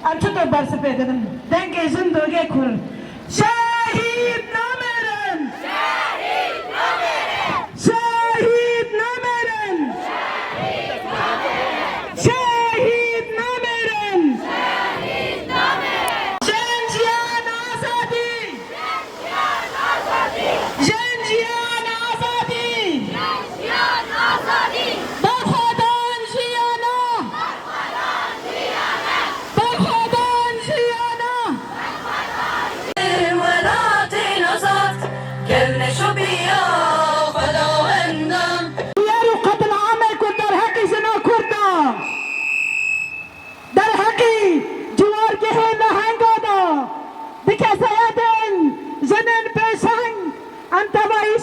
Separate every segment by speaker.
Speaker 1: Ançuto barsı bedenim. Denge zindage kur. Şehit namerim. Şehit namerim. Şehit namerim. Şehit namerim. Şehit namerim. Jenjiyan azadi. Jenjiyan azadi. Jenjiyan azadi. Bakhadan jiyana.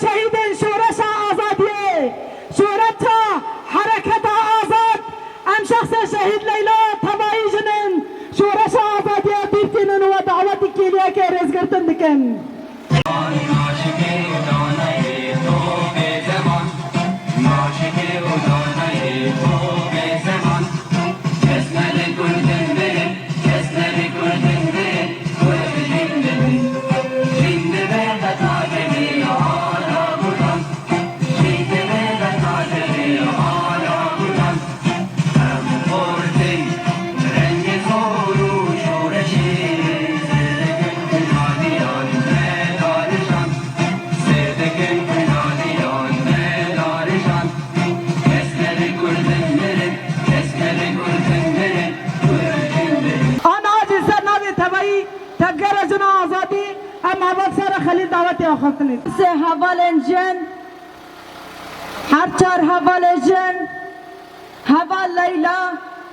Speaker 1: شهيد شورش آزادیه شورتها حركة آزاد ام شخص شهيد ليلى تبعي جنن شورش آزادیه بیرتینن و دعوتی کلیه که رزگرتن دکن خلي دعوتي أخذني. هوالنجن هرچار هوالنجن هوال ليلى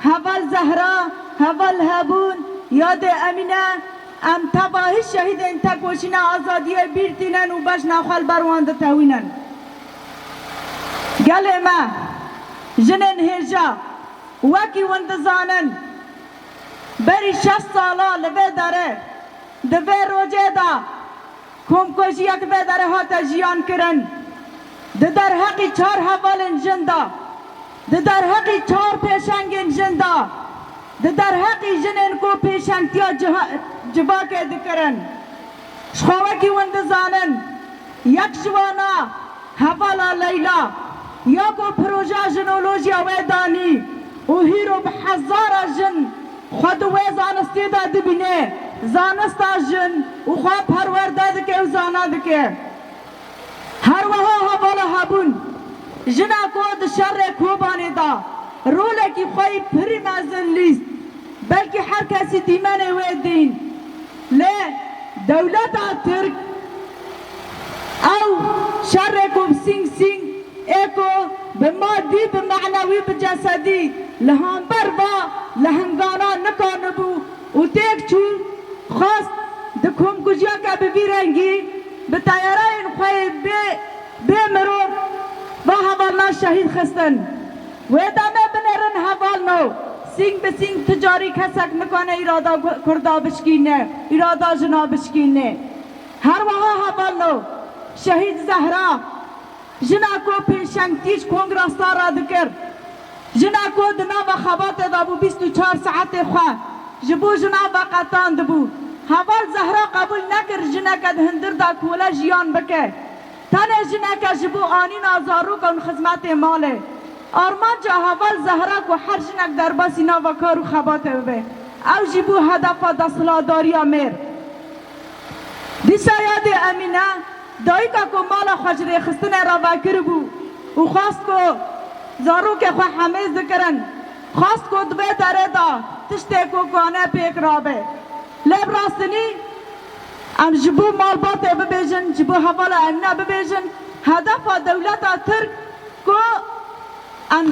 Speaker 1: هوال زهرا هوال هبون ياد أمينة ام تباه الشهيد انت کوشنا آزادیه بیرتینن و باش ناخال برواند تاوینن گله ما جنن هجا وکی وندزانن بری 6 سالا لبه داره دبه روجه دا کم کوشی اک به داره ها تجیان کرن در حقی 4 حوالن جندا در حقی 4 پیشنگن جندا در حقی جنن کو پیشنگتیا جبا که دکرن شخواکی وندزانن یک جوانا حوالا لیلا یا کو پروژه جنولوژیا ویدانی و هیرو بحزار جن خود ویزانستی دا دبینه زانستا جن و خواه پرورده دکه و زانا دکه هر وها حوالا هبون جنا کود شر کوبانی دا روله کی خواهی پری مزن لیست بلکه هر کسی دیمن ویدین لی دولت ترک او شر کو بسینگ سینگ ایکو بمادی بمعنوی بجسدی لهم بربا لهنگانا نکانبو و تیک چو خواست دکم کجیا که ببیرنگی به تیارین خواهی بی مروف و حوالنا شهید خستن و ادامه بنرن حوالنو سینگ به سینگ تجاری کسک میکنه ایرادا کردا بشکینه ایرادا جنا بشکینه هر وها حوالو شهید زهرا جنا کو پنشنگ تیج کنگراستا را دکر جنا کو دنا و خبات دابو 24 ساعت خواه جبو جنا و قطان دبو حوال زهرا قبول نکر جنا کد هندر دا کولا جیان بکه تنه جنا که جبو آنین آزارو کن خدمت ماله آرمان جا حوال زهرا کو هر جنک در باسی نا و کارو خبات ببه او جبو هدف دستلاداری امیر دیسا یاد امینه دایی که کو مالا خجره خستن را وکر بو و خواست کو زارو که خو حمیز دکرن خواست کو دوی داره دا تشته کو کانه پیک رابه لب راستنی ام جبو مال باته ببیجن جبو حوالا امینه ببیجن هدف دولت ترک کو ام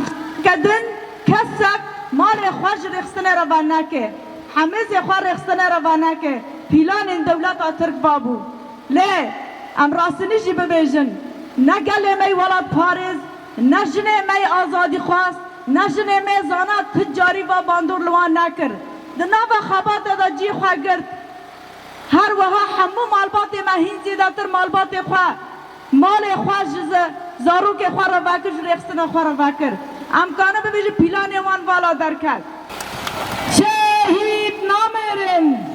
Speaker 1: کدن کسک مال خوش رخصنه رو نکه حمیز خواه رخصنه رو نکه پیلان این دولت ترک بابو لی ام راستنی جی ببیجن نه گله می ولاد پاریز نه جنه می آزادی خواست نه جنه می زانا تجاری و باندور لوان نکر دنا و خبات دا جی خواه گرد هر وها همو مالبات مهین زیداتر مالبات خواه مال خواه زارو که خواه رو وکر رخصنه خواه رو وکر امکانه ببیجه پیلان وان والا در کرد شهید نامرن